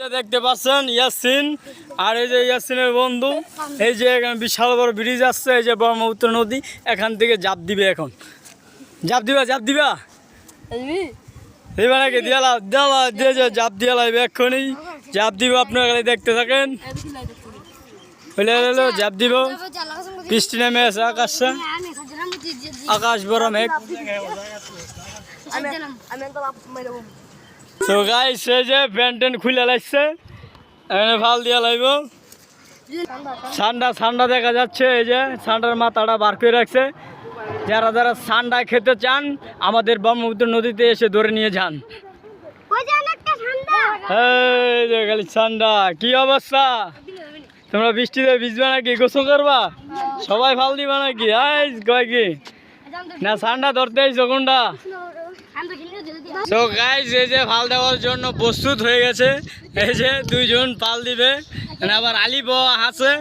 দেখতে পাচ্ছেন ইয়াসিন আর এই যে ইয়াসিনের বন্ধু এই যে এখানে বিশাল বড় ব্রিজ আসছে এই যে ব্রহ্মপুত্র নদী এখান থেকে ঝাঁপ দিবে এখন ঝাঁপ দিবা দিবা নাকি দিয়ালা দিয়ালা দিয়ে যে ঝাঁপ দিয়া লাগবে এক্ষুনি ঝাঁপ দিব আপনারা দেখতে থাকেন ঝাঁপ দিব বৃষ্টি নেমে আছে আকাশ বড় মেঘ তো গাইস এই যে প্যান্ট খুলে লাগছে এখানে ভাল দিয়া লাগব ঠান্ডা দেখা যাচ্ছে এই যে ঠান্ডার মাথাটা বার করে রাখছে যারা যারা ঠান্ডা খেতে চান আমাদের ব্রহ্মপুত্র নদীতে এসে ধরে নিয়ে যান এই যে খালি ঠান্ডা কি অবস্থা তোমরা বৃষ্টিতে ভিজবা নাকি গোসল করবা সবাই ফাল দিবা নাকি কি না ঠান্ডা ধরতে আইছো কোনটা তো গাইস এই যে ফাল দেওয়ার জন্য প্রস্তুত হয়ে গেছে এই যে দুইজন ফাল দিবে আবার আলিপ আছে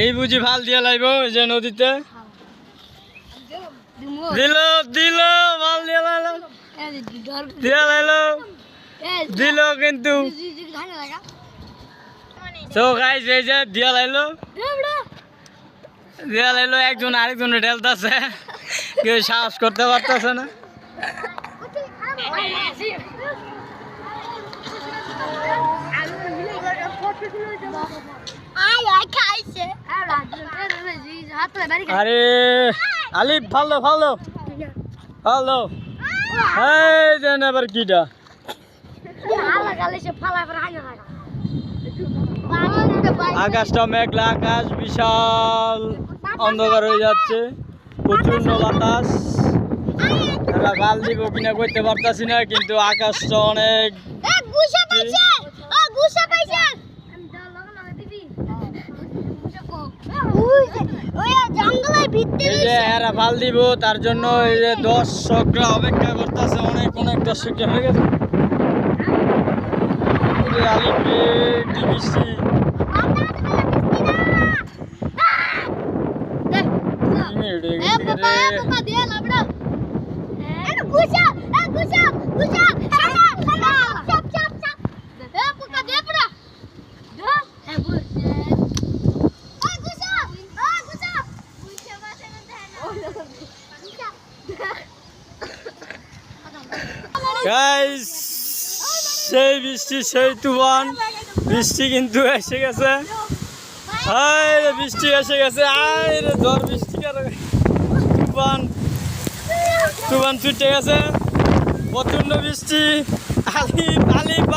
এই বুঝি ফাল দিয়ে লাইব এই যে নদীতে দিল ফাল দিল কিন্তু তো গাইস এই যে দিয়া লাইলো একজন আরেকজন ঢেলতেছে কেউ সাহস করতে পারতেছে না আরে আলিফ ভালো এই দেন আবার কিটা আকাশটা মেঘলা আকাশ বিশাল অন্ধকার হয়ে যাচ্ছে প্রচন্ড বাতাস ভাল দিব কিনা করতে পারতাছি না কিন্তু আকাশটা অনেক এই যে এরা ভাল দিব তার জন্য এই যে দর্শকরা অপেক্ষা করতেছে অনেক দর্শক হয়ে গেছে বৃষ্টি গাইস সেই বৃষ্টি সেই তুফান বৃষ্টি কিন্তু এসে গেছে বৃষ্টি এসে গেছে ঝড় বৃষ্টি তুফান ছুটে গেছে প্রচন্ড বৃষ্টি আলিপ